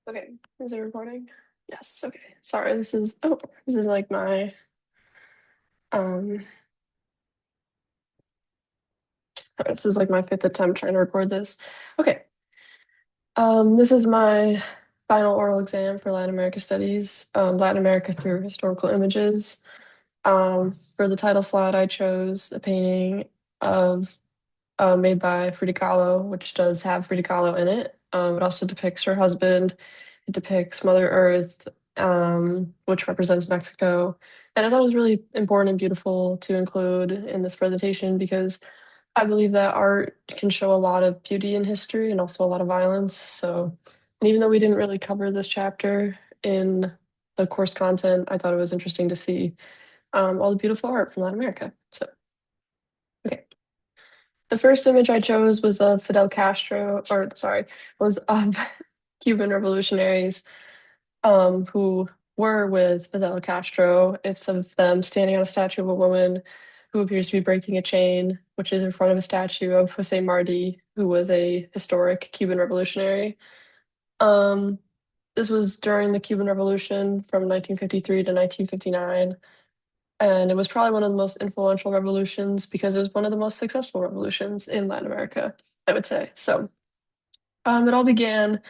Okay, is it recording? Yes, okay. Sorry, this is like my um this is like my fifth attempt trying to record this. Okay. This is my final oral exam for Latin America Studies, Latin America through historical images. For the title slide, I chose a painting of made by Frida Kahlo, which does have Frida Kahlo in it. It also depicts her husband. It depicts Mother Earth, which represents Mexico. And I thought it was really important and beautiful to include in this presentation because I believe that art can show a lot of beauty in history and also a lot of violence. So, and even though we didn't really cover this chapter in the course content, I thought it was interesting to see all the beautiful art from Latin America. So, okay. The first image I chose was of Fidel Castro, or sorry, was of Cuban revolutionaries who were with Fidel Castro. It's of them standing on a statue of a woman who appears to be breaking a chain, which is in front of a statue of Jose Marti, who was a historic Cuban revolutionary. Um, this was during the Cuban Revolution from 1953 to 1959. And it was probably one of the most influential revolutions because it was one of the most successful revolutions in Latin America, I would say. So it all began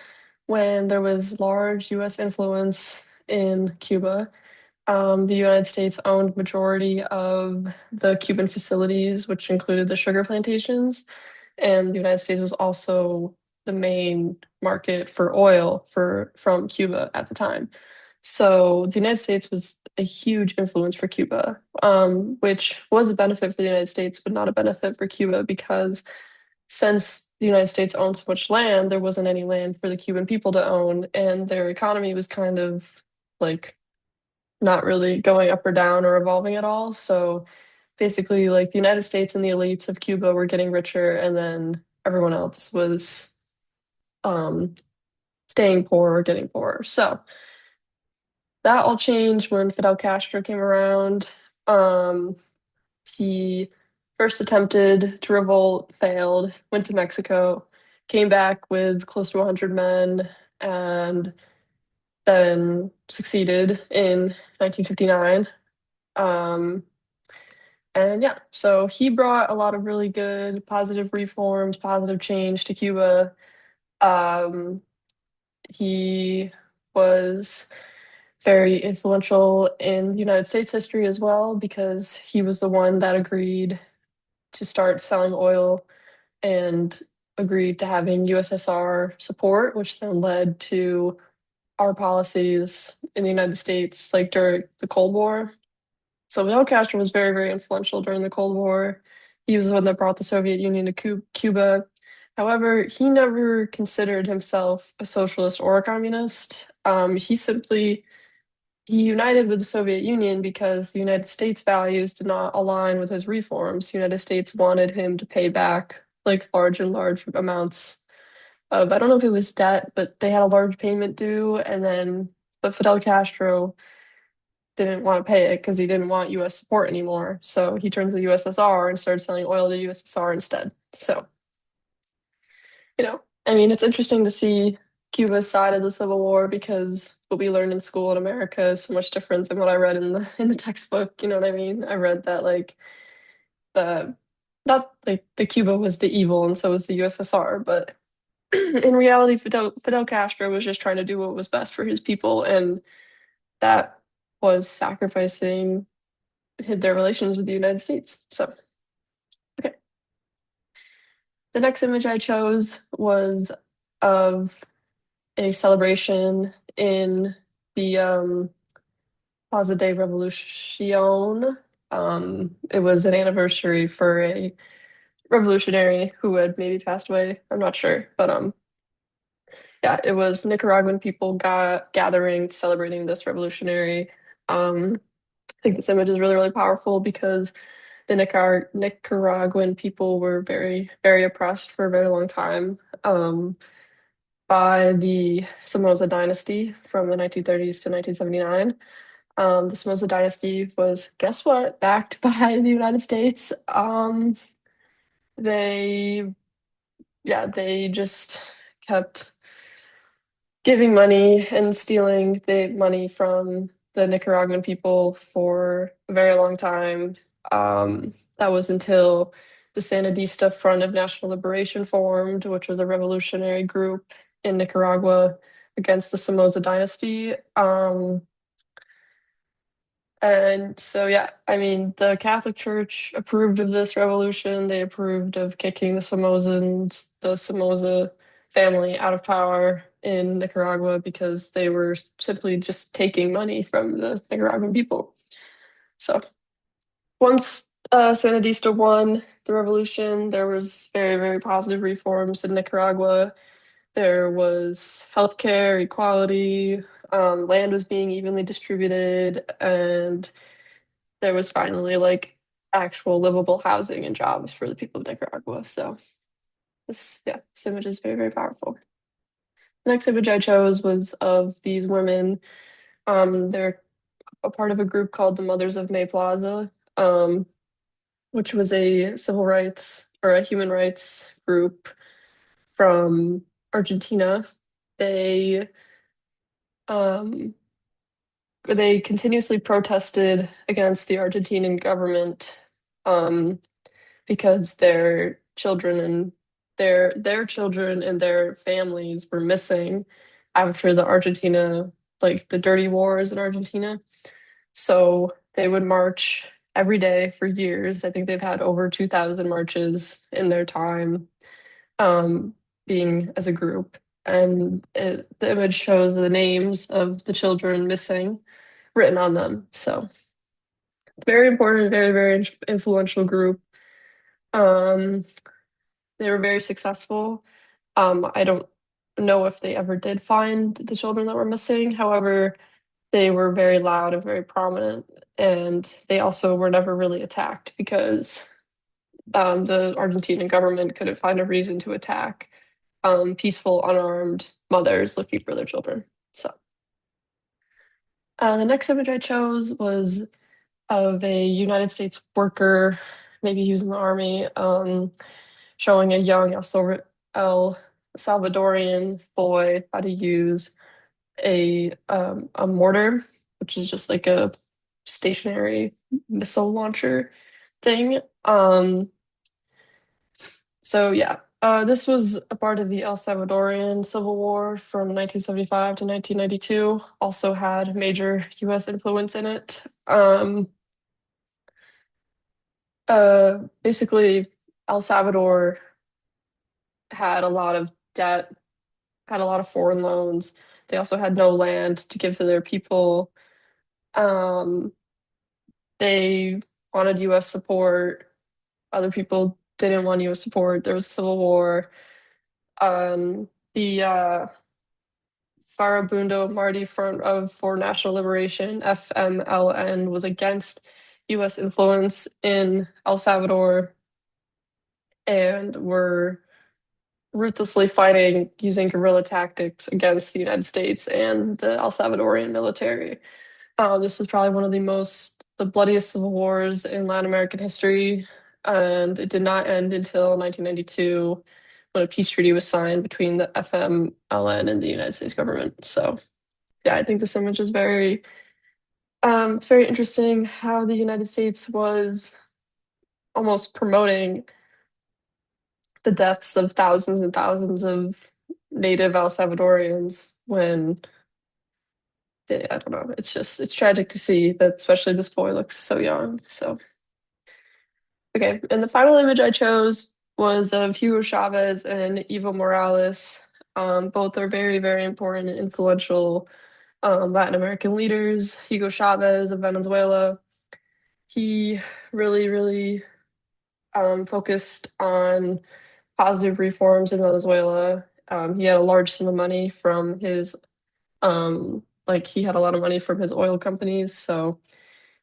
when there was large US influence in Cuba. The United States owned majority of the Cuban facilities, which included the sugar plantations, and the United States was also the main market for oil from Cuba at the time. So the United States was a huge influence for Cuba, which was a benefit for the United States, but not a benefit for Cuba because since the United States owned so much land, there wasn't any land for the Cuban people to own, and their economy was kind of like not really going up or down or evolving at all. So basically, like the United States and the elites of Cuba were getting richer, and then everyone else was um, staying poor or getting poorer. So that all changed when Fidel Castro came around. Um, he first attempted to revolt, failed, went to Mexico, came back with close to 100 men, and then succeeded in 1959. Um, and yeah, so he brought a lot of really good positive reforms, positive change to Cuba. Um, he was very influential in United States history as well because he was the one that agreed to start selling oil and agreed to having USSR support, which then led to our policies in the United States, like during the Cold War. So Fidel Castro was very, very influential during the Cold War. He was the one that brought the Soviet Union to Cuba. However, he never considered himself a socialist or a communist. He united with the Soviet Union because the United States values did not align with his reforms. The United States wanted him to pay back like large and large amounts of, I don't know if it was debt, but they had a large payment due, but Fidel Castro didn't want to pay it because he didn't want US support anymore. So he turned to the USSR and started selling oil to USSR instead. So, I mean, it's interesting to see Cuba's side of the Civil War because what we learned in school in America is so much different than what I read in the textbook. You know what I mean? I read that like the not like the Cuba was the evil and so was the USSR, but in reality, Fidel Castro was just trying to do what was best for his people, and that was sacrificing their relations with the United States. So, okay. The next image I chose was of a celebration in the Plaza de Revolucion. It was an anniversary for a revolutionary who had maybe passed away. I'm not sure, but yeah, it was Nicaraguan people got gathering, celebrating this revolutionary. I think this image is really, really powerful because the Nicaraguan people were very, very oppressed for a very long time by the Somoza dynasty from the 1930s to 1979. The Somoza dynasty was, guess what, backed by the United States. They, yeah, they just kept giving money and stealing the money from the Nicaraguan people for a very long time. That was until the Sandinista Front of National Liberation formed, which was a revolutionary group in Nicaragua against the Somoza dynasty. And so, yeah, I mean, the Catholic Church approved of this revolution. They approved of kicking the Somoza family out of power in Nicaragua because they were simply just taking money from the Nicaraguan people. So once Sandinista won the revolution, there was very, very positive reforms in Nicaragua. There was healthcare, equality, land was being evenly distributed, and there was finally like actual livable housing and jobs for the people of Nicaragua. So this image is very, very powerful. The next image I chose was of these women. They're a part of a group called the Mothers of May Plaza, which was a civil rights or a human rights group from Argentina. They um, they continuously protested against the Argentinian government um, because their children and their families were missing after the Argentina, like the dirty wars in Argentina. So they would march every day for years. I think they've had over 2,000 marches in their time um, being as a group. And the image shows the names of the children missing written on them. So very important, very, very influential group. Um, they were very successful. I don't know if they ever did find the children that were missing. However, they were very loud and very prominent, and they also were never really attacked because the Argentinian government couldn't find a reason to attack peaceful, unarmed mothers looking for their children. So the next image I chose was of a United States worker, maybe he was in the army, showing a young El Salvadorian boy how to use a mortar, which is just like a stationary missile launcher thing. So yeah, this was a part of the El Salvadorian Civil War from 1975 to 1992. Also had major U.S. influence in it. Basically, El Salvador had a lot of debt, had a lot of foreign loans. They also had no land to give to their people. Um, they wanted US support. Other people didn't want US support. There was a civil war. The Farabundo Marti Front for National Liberation, FMLN, was against US influence in El Salvador and were ruthlessly fighting using guerrilla tactics against the United States and the El Salvadorian military. This was probably one of the bloodiest civil wars in Latin American history, and it did not end until 1992 when a peace treaty was signed between the FMLN and the United States government. So, yeah, I think this image is it's very interesting how the United States was almost promoting the deaths of thousands and thousands of native El Salvadorians when I don't know. It's tragic to see that, especially this boy looks so young. So, okay. And the final image I chose was of Hugo Chavez and Evo Morales. Both are very, very important and influential Latin American leaders. Hugo Chavez of Venezuela, he really, really focused on positive reforms in Venezuela. He had a large sum of money from he had a lot of money from his oil companies, so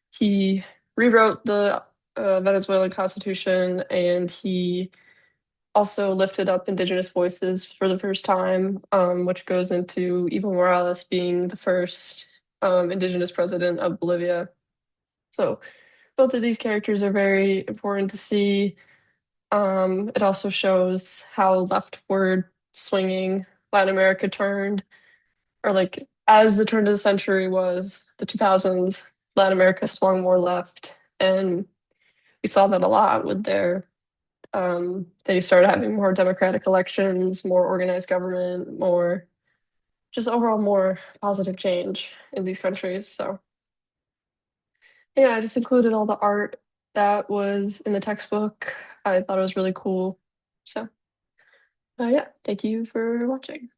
he rewrote the Venezuelan constitution, and he also lifted up indigenous voices for the first time, which goes into Evo Morales being the first indigenous president of Bolivia. So both of these characters are very important to see. It also shows how leftward swinging Latin America turned. or like as the turn of the century was the 2000s, Latin America swung more left, and we saw that a lot with their they started having more democratic elections, more organized government, more just overall more positive change in these countries. So yeah, I just included all the art that was in the textbook. I thought it was really cool. So yeah, thank you for watching.